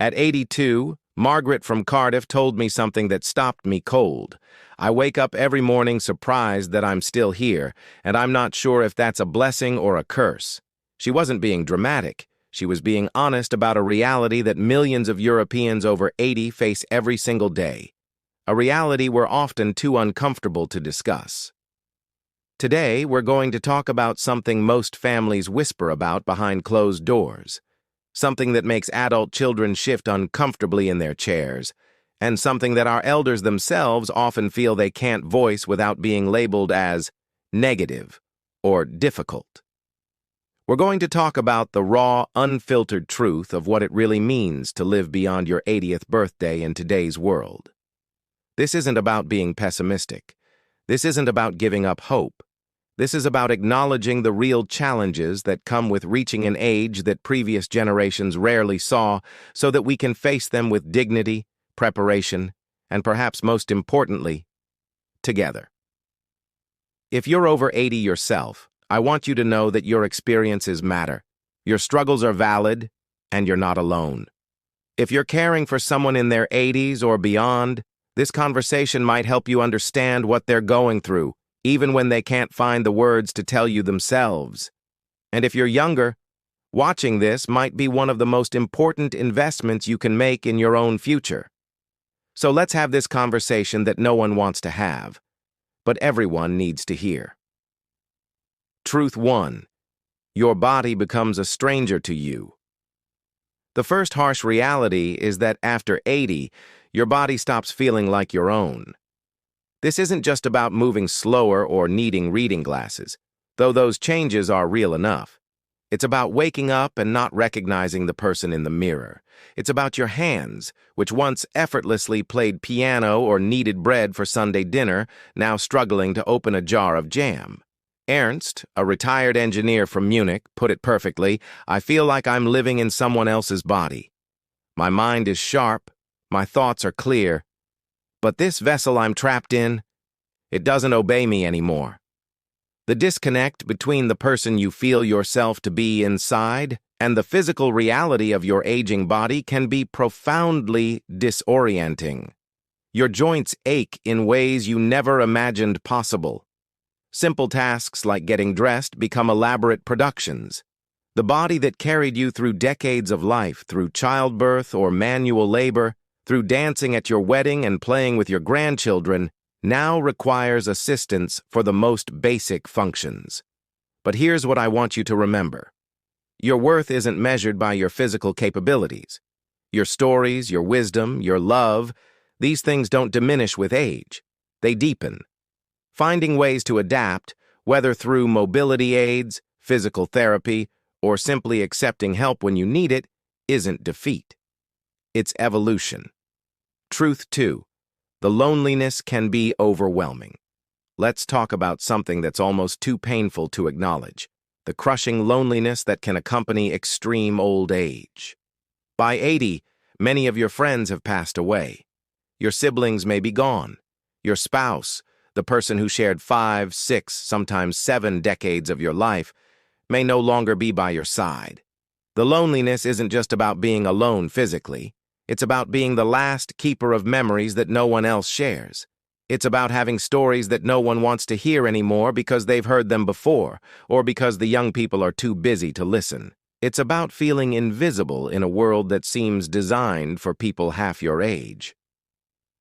At 82, Margaret from Cardiff told me something that stopped me cold. I wake up every morning surprised that I'm still here, and I'm not sure if that's a blessing or a curse. She wasn't being dramatic. She was being honest about a reality that millions of Europeans over 80 face every single day. A reality we're often too uncomfortable to discuss. Today, we're going to talk about something most families whisper about behind closed doors. Something that makes adult children shift uncomfortably in their chairs, and something that our elders themselves often feel they can't voice without being labeled as negative or difficult. We're going to talk about the raw, unfiltered truth of what it really means to live beyond your 80th birthday in today's world. This isn't about being pessimistic. This isn't about giving up hope. This is about acknowledging the real challenges that come with reaching an age that previous generations rarely saw, so that we can face them with dignity, preparation, and perhaps most importantly, together. If you're over 80 yourself, I want you to know that your experiences matter. Your struggles are valid, and you're not alone. If you're caring for someone in their 80s or beyond, this conversation might help you understand what they're going through, even when they can't find the words to tell you themselves. And if you're younger, watching this might be one of the most important investments you can make in your own future. So let's have this conversation that no one wants to have, but everyone needs to hear. Truth 1. Your body becomes a stranger to you. The first harsh reality is that after 80, your body stops feeling like your own. This isn't just about moving slower or needing reading glasses, though those changes are real enough. It's about waking up and not recognizing the person in the mirror. It's about your hands, which once effortlessly played piano or kneaded bread for Sunday dinner, now struggling to open a jar of jam. Ernst, a retired engineer from Munich, put it perfectly: "I feel like I'm living in someone else's body. My mind is sharp, my thoughts are clear, but this vessel I'm trapped in, it doesn't obey me anymore." The disconnect between the person you feel yourself to be inside and the physical reality of your aging body can be profoundly disorienting. Your joints ache in ways you never imagined possible. Simple tasks like getting dressed become elaborate productions. The body that carried you through decades of life, through childbirth or manual labor, through dancing at your wedding and playing with your grandchildren, now requires assistance for the most basic functions. But here's what I want you to remember. Your worth isn't measured by your physical capabilities. Your stories, your wisdom, your love, these things don't diminish with age. They deepen. Finding ways to adapt, whether through mobility aids, physical therapy, or simply accepting help when you need it, isn't defeat. It's evolution. Truth 2. The loneliness can be overwhelming. Let's talk about something that's almost too painful to acknowledge: the crushing loneliness that can accompany extreme old age. By 80, many of your friends have passed away. Your siblings may be gone. Your spouse, the person who shared 5, 6, sometimes 7 decades of your life, may no longer be by your side. The loneliness isn't just about being alone physically. It's about being the last keeper of memories that no one else shares. It's about having stories that no one wants to hear anymore because they've heard them before, or because the young people are too busy to listen. It's about feeling invisible in a world that seems designed for people half your age.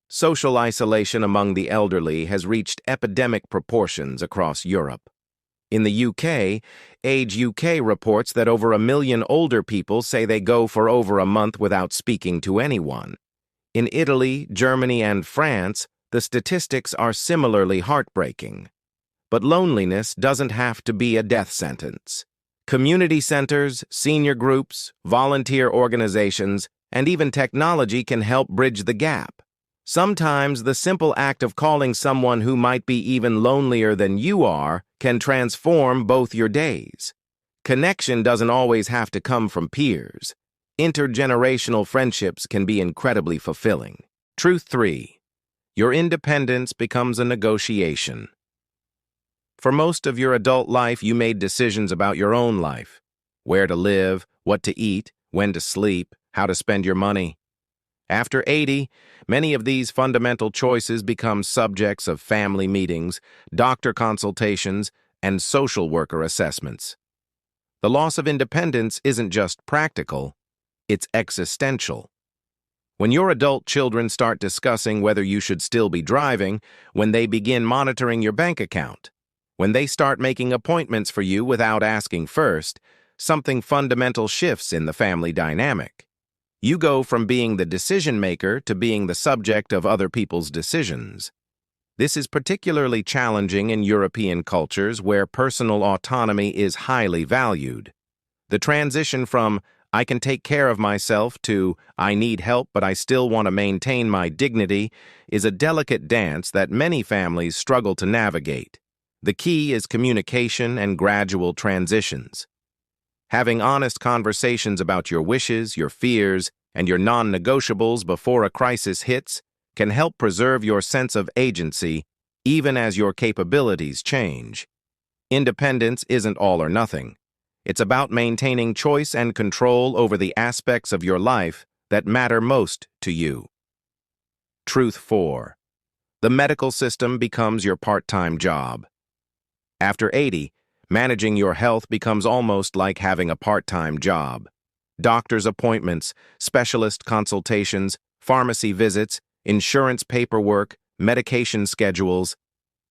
Social isolation among the elderly has reached epidemic proportions across Europe. In the UK, Age UK reports that over 1 million older people say they go for over a month without speaking to anyone. In Italy, Germany, and France, the statistics are similarly heartbreaking. But loneliness doesn't have to be a death sentence. Community centers, senior groups, volunteer organizations, and even technology can help bridge the gap. Sometimes the simple act of calling someone who might be even lonelier than you are can transform both your days. Connection doesn't always have to come from peers. Intergenerational friendships can be incredibly fulfilling. Truth 3. Your independence becomes a negotiation. For most of your adult life, you made decisions about your own life: where to live, what to eat, when to sleep, how to spend your money. After 80, many of these fundamental choices become subjects of family meetings, doctor consultations, and social worker assessments. The loss of independence isn't just practical, it's existential. When your adult children start discussing whether you should still be driving, when they begin monitoring your bank account, when they start making appointments for you without asking first, something fundamental shifts in the family dynamic. You go from being the decision maker to being the subject of other people's decisions. This is particularly challenging in European cultures where personal autonomy is highly valued. The transition from "I can take care of myself" to "I need help but I still want to maintain my dignity" is a delicate dance that many families struggle to navigate. The key is communication and gradual transitions. Having honest conversations about your wishes, your fears, and your non-negotiables before a crisis hits can help preserve your sense of agency even as your capabilities change. Independence isn't all or nothing. It's about maintaining choice and control over the aspects of your life that matter most to you. Truth 4. The medical system becomes your part-time job. After 80, managing your health becomes almost like having a part-time job. Doctor's appointments, specialist consultations, pharmacy visits, insurance paperwork, medication schedules.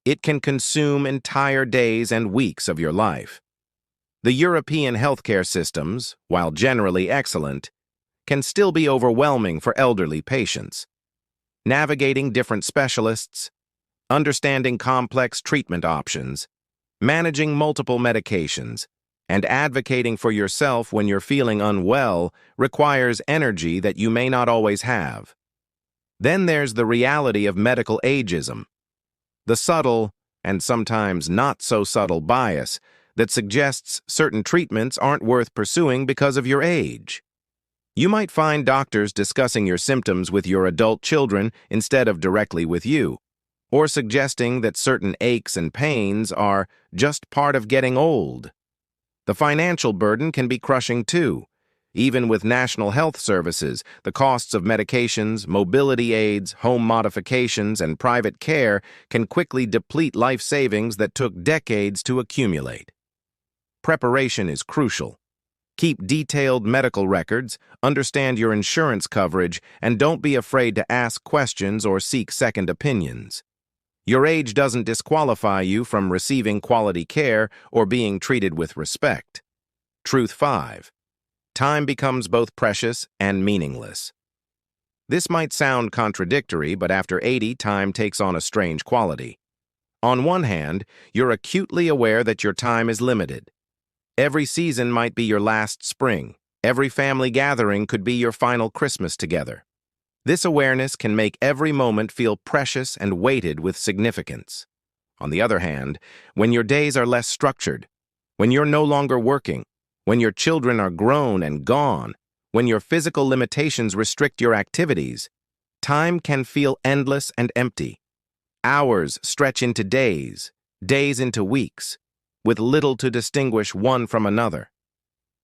It can consume entire days and weeks of your life. The European healthcare systems, while generally excellent, can still be overwhelming for elderly patients. Navigating different specialists, understanding complex treatment options, managing multiple medications, and advocating for yourself when you're feeling unwell requires energy that you may not always have. Then there's the reality of medical ageism, the subtle, and sometimes not so subtle bias that suggests certain treatments aren't worth pursuing because of your age. You might find doctors discussing your symptoms with your adult children instead of directly with you, or suggesting that certain aches and pains are just part of getting old. The financial burden can be crushing too. Even with national health services, the costs of medications, mobility aids, home modifications, and private care can quickly deplete life savings that took decades to accumulate. Preparation is crucial. Keep detailed medical records, understand your insurance coverage, and don't be afraid to ask questions or seek second opinions. Your age doesn't disqualify you from receiving quality care or being treated with respect. Truth 5. Time becomes both precious and meaningless. This might sound contradictory, but after 80, time takes on a strange quality. On one hand, you're acutely aware that your time is limited. Every season might be your last spring. Every family gathering could be your final Christmas together. This awareness can make every moment feel precious and weighted with significance. On the other hand, when your days are less structured, when you're no longer working, when your children are grown and gone, when your physical limitations restrict your activities, time can feel endless and empty. Hours stretch into days, days into weeks, with little to distinguish one from another.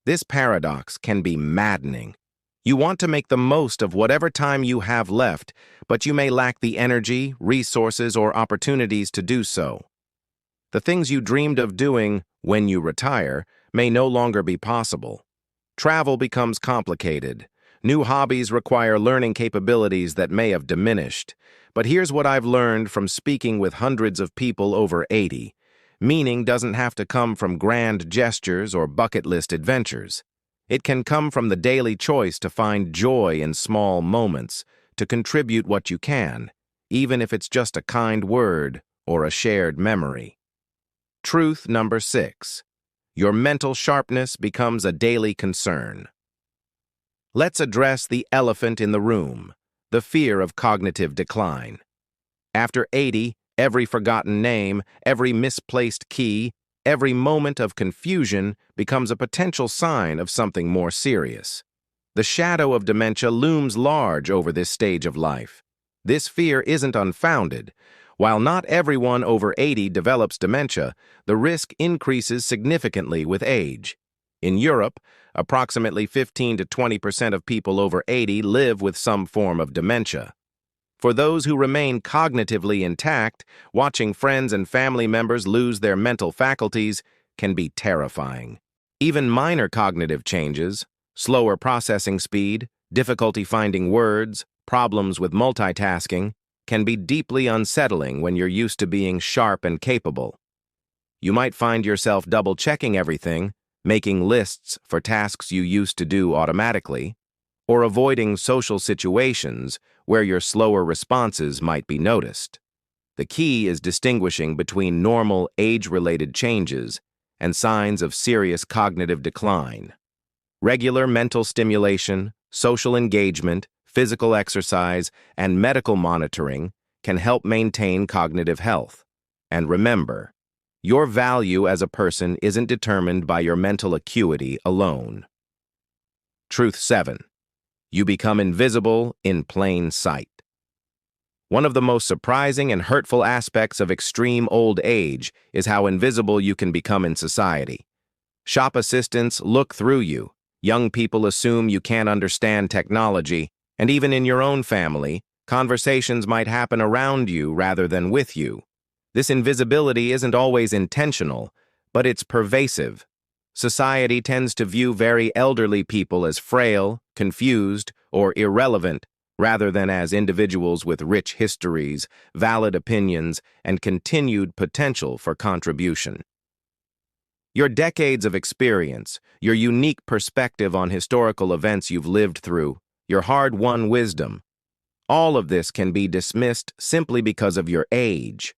This paradox can be maddening. You want to make the most of whatever time you have left, but you may lack the energy, resources, or opportunities to do so. The things you dreamed of doing when you retire may no longer be possible. Travel becomes complicated. New hobbies require learning capabilities that may have diminished. But here's what I've learned from speaking with hundreds of people over 80. Meaning doesn't have to come from grand gestures or bucket list adventures. It can come from the daily choice to find joy in small moments, to contribute what you can, even if it's just a kind word or a shared memory. Truth number 6. Your mental sharpness becomes a daily concern. Let's address the elephant in the room, the fear of cognitive decline. After 80, every forgotten name, every misplaced key, every moment of confusion becomes a potential sign of something more serious. The shadow of dementia looms large over this stage of life. This fear isn't unfounded. While not everyone over 80 develops dementia, the risk increases significantly with age. In Europe, Approximately 15 to 20% of people over 80 live with some form of dementia. For those who remain cognitively intact, watching friends and family members lose their mental faculties can be terrifying. Even minor cognitive changes, slower processing speed, difficulty finding words, problems with multitasking, can be deeply unsettling when you're used to being sharp and capable. You might find yourself double-checking everything, making lists for tasks you used to do automatically, or avoiding social situations where your slower responses might be noticed. The key is distinguishing between normal age-related changes and signs of serious cognitive decline. Regular mental stimulation, social engagement, physical exercise, and medical monitoring can help maintain cognitive health. And remember, your value as a person isn't determined by your mental acuity alone. Truth 7. You become invisible in plain sight. One of the most surprising and hurtful aspects of extreme old age is how invisible you can become in society. Shop assistants look through you. Young people assume you can't understand technology, and even in your own family, conversations might happen around you rather than with you. This invisibility isn't always intentional, but it's pervasive. Society tends to view very elderly people as frail, confused, or irrelevant, rather than as individuals with rich histories, valid opinions, and continued potential for contribution. Your decades of experience, your unique perspective on historical events you've lived through, your hard-won wisdom, all of this can be dismissed simply because of your age.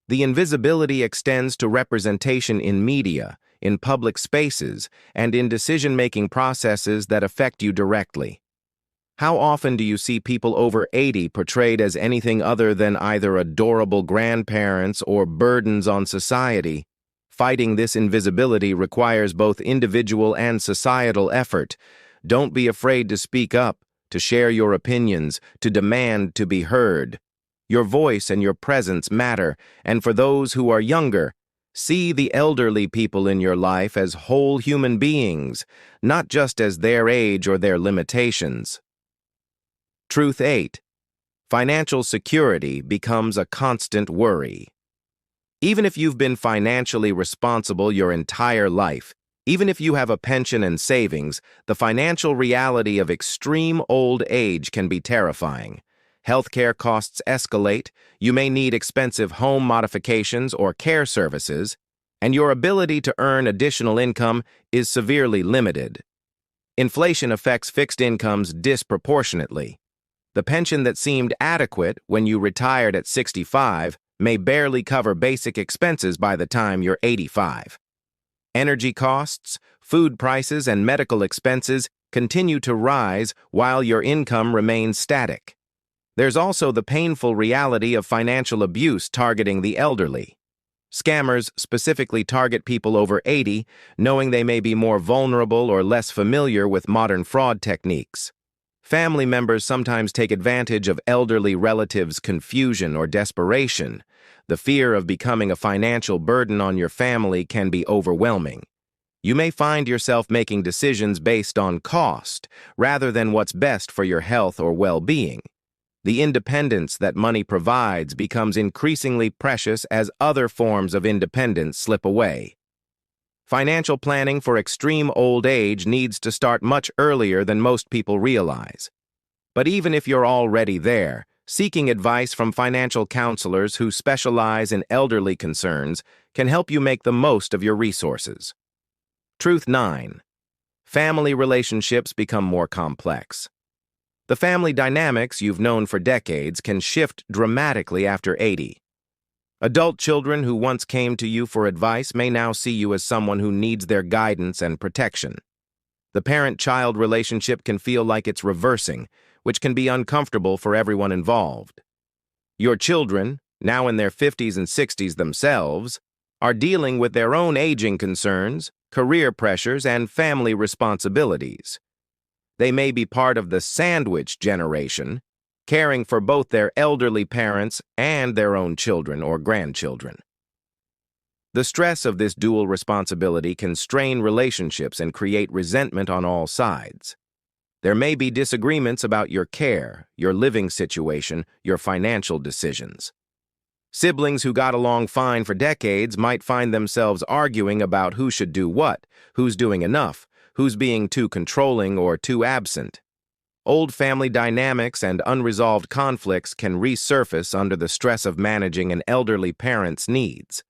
The invisibility extends to representation in media, in public spaces, and in decision-making processes that affect you directly. How often do you see people over 80 portrayed as anything other than either adorable grandparents or burdens on society? Fighting this invisibility requires both individual and societal effort. Don't be afraid to speak up, to share your opinions, to demand to be heard. Your voice and your presence matter, and for those who are younger, see the elderly people in your life as whole human beings, not just as their age or their limitations. Truth 8. Financial security becomes a constant worry. Even if you've been financially responsible your entire life, even if you have a pension and savings, the financial reality of extreme old age can be terrifying. Healthcare costs escalate, you may need expensive home modifications or care services, and your ability to earn additional income is severely limited. Inflation affects fixed incomes disproportionately. The pension that seemed adequate when you retired at 65 may barely cover basic expenses by the time you're 85. Energy costs, food prices, and medical expenses continue to rise while your income remains static. There's also the painful reality of financial abuse targeting the elderly. Scammers specifically target people over 80, knowing they may be more vulnerable or less familiar with modern fraud techniques. Family members sometimes take advantage of elderly relatives' confusion or desperation. The fear of becoming a financial burden on your family can be overwhelming. You may find yourself making decisions based on cost, rather than what's best for your health or well-being. The independence that money provides becomes increasingly precious as other forms of independence slip away. Financial planning for extreme old age needs to start much earlier than most people realize. But even if you're already there, seeking advice from financial counselors who specialize in elderly concerns can help you make the most of your resources. Truth 9. Family relationships become more complex. The family dynamics you've known for decades can shift dramatically after 80. Adult children who once came to you for advice may now see you as someone who needs their guidance and protection. The parent-child relationship can feel like it's reversing, which can be uncomfortable for everyone involved. Your children, now in their 50s and 60s themselves, are dealing with their own aging concerns, career pressures, and family responsibilities. They may be part of the sandwich generation, caring for both their elderly parents and their own children or grandchildren. The stress of this dual responsibility can strain relationships and create resentment on all sides. There may be disagreements about your care, your living situation, your financial decisions. Siblings who got along fine for decades might find themselves arguing about who should do what, who's doing enough, who's being too controlling or too absent. Old family dynamics and unresolved conflicts can resurface under the stress of managing an elderly parent's needs.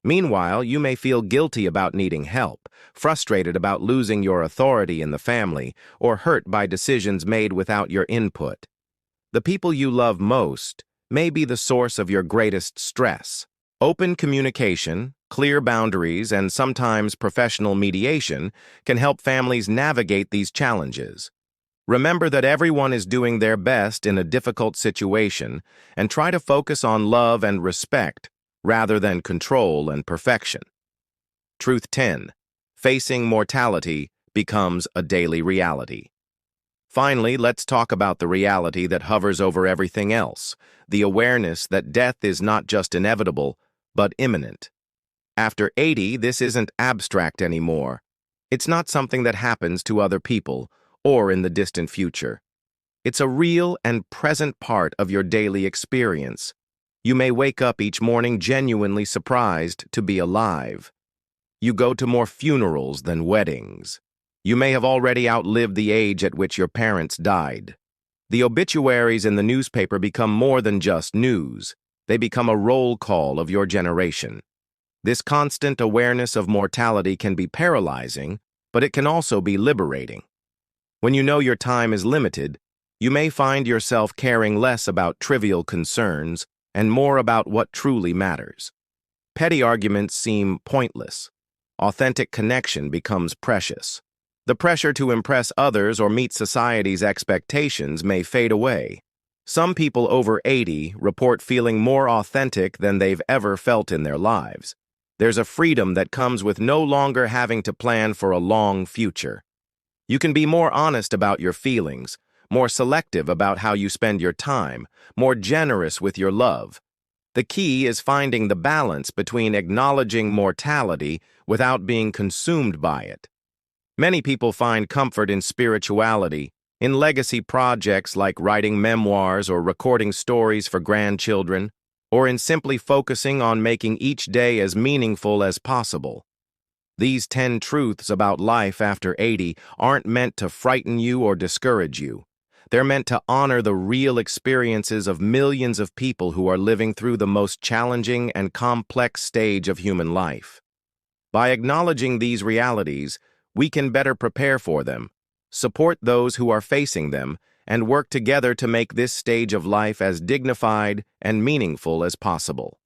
Meanwhile, you may feel guilty about needing help, frustrated about losing your authority in the family, or hurt by decisions made without your input. The people you love most may be the source of your greatest stress. Open communication, clear boundaries, and sometimes professional mediation can help families navigate these challenges. Remember that everyone is doing their best in a difficult situation, and try to focus on love and respect rather than control and perfection. Truth 10. Facing mortality becomes a daily reality. Finally, let's talk about the reality that hovers over everything else, the awareness that death is not just inevitable, but imminent. After 80, this isn't abstract anymore. It's not something that happens to other people or in the distant future. It's a real and present part of your daily experience. You may wake up each morning genuinely surprised to be alive. You go to more funerals than weddings. You may have already outlived the age at which your parents died. The obituaries in the newspaper become more than just news. They become a roll call of your generation. This constant awareness of mortality can be paralyzing, but it can also be liberating. When you know your time is limited, you may find yourself caring less about trivial concerns and more about what truly matters. Petty arguments seem pointless. Authentic connection becomes precious. The pressure to impress others or meet society's expectations may fade away. Some people over 80 report feeling more authentic than they've ever felt in their lives. There's a freedom that comes with no longer having to plan for a long future. You can be more honest about your feelings, more selective about how you spend your time, more generous with your love. The key is finding the balance between acknowledging mortality without being consumed by it. Many people find comfort in spirituality, in legacy projects like writing memoirs or recording stories for grandchildren, or in simply focusing on making each day as meaningful as possible. These 10 truths about life after 80 aren't meant to frighten you or discourage you. They're meant to honor the real experiences of millions of people who are living through the most challenging and complex stage of human life. By acknowledging these realities, we can better prepare for them, support those who are facing them, and work together to make this stage of life as dignified and meaningful as possible.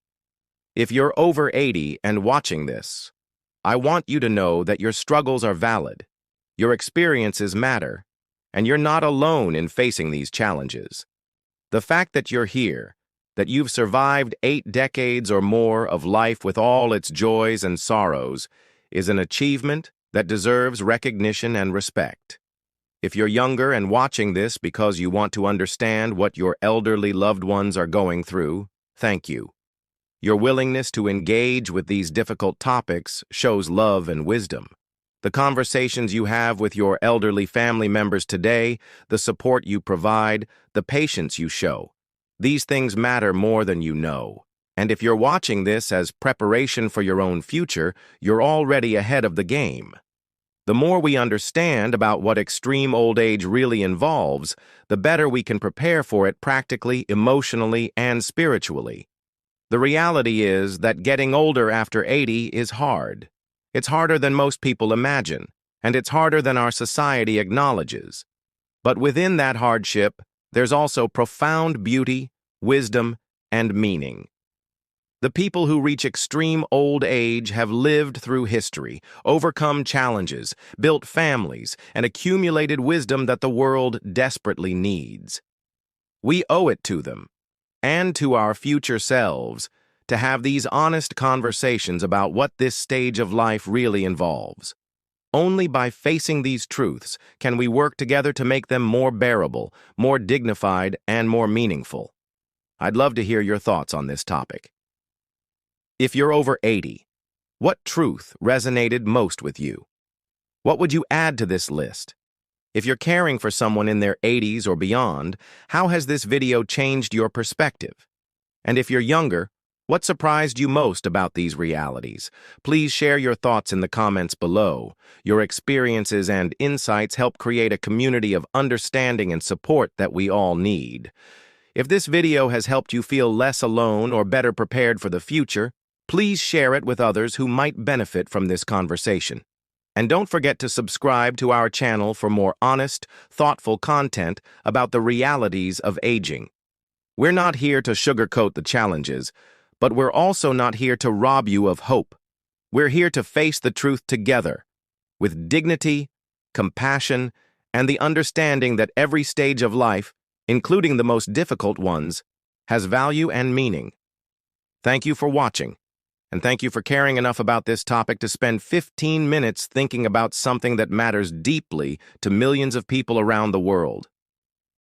If you're over 80 and watching this, I want you to know that your struggles are valid, your experiences matter, and you're not alone in facing these challenges. The fact that you're here, that you've survived 8 decades or more of life with all its joys and sorrows, is an achievement that deserves recognition and respect. If you're younger and watching this because you want to understand what your elderly loved ones are going through, thank you. Your willingness to engage with these difficult topics shows love and wisdom. The conversations you have with your elderly family members today, the support you provide, the patience you show, these things matter more than you know. And if you're watching this as preparation for your own future, you're already ahead of the game. The more we understand about what extreme old age really involves, the better we can prepare for it practically, emotionally, and spiritually. The reality is that getting older after 80 is hard. It's harder than most people imagine, and it's harder than our society acknowledges. But within that hardship, there's also profound beauty, wisdom, and meaning. The people who reach extreme old age have lived through history, overcome challenges, built families, and accumulated wisdom that the world desperately needs. We owe it to them, and to our future selves, to have these honest conversations about what this stage of life really involves. Only by facing these truths can we work together to make them more bearable, more dignified, and more meaningful. I'd love to hear your thoughts on this topic. If you're over 80, What truth resonated most with you? What would you add to this list? If you're caring for someone in their 80s or beyond, how has this video changed your perspective? And if you're younger, what surprised you most about these realities? Please share your thoughts in the comments below. Your experiences and insights help create a community of understanding and support that we all need. If this video has helped you feel less alone or better prepared for the future, please share it with others who might benefit from this conversation. And don't forget to subscribe to our channel for more honest, thoughtful content about the realities of aging. We're not here to sugarcoat the challenges, but we're also not here to rob you of hope. We're here to face the truth together, with dignity, compassion, and the understanding that every stage of life, including the most difficult ones, has value and meaning. Thank you for watching, and thank you for caring enough about this topic to spend 15 minutes thinking about something that matters deeply to millions of people around the world.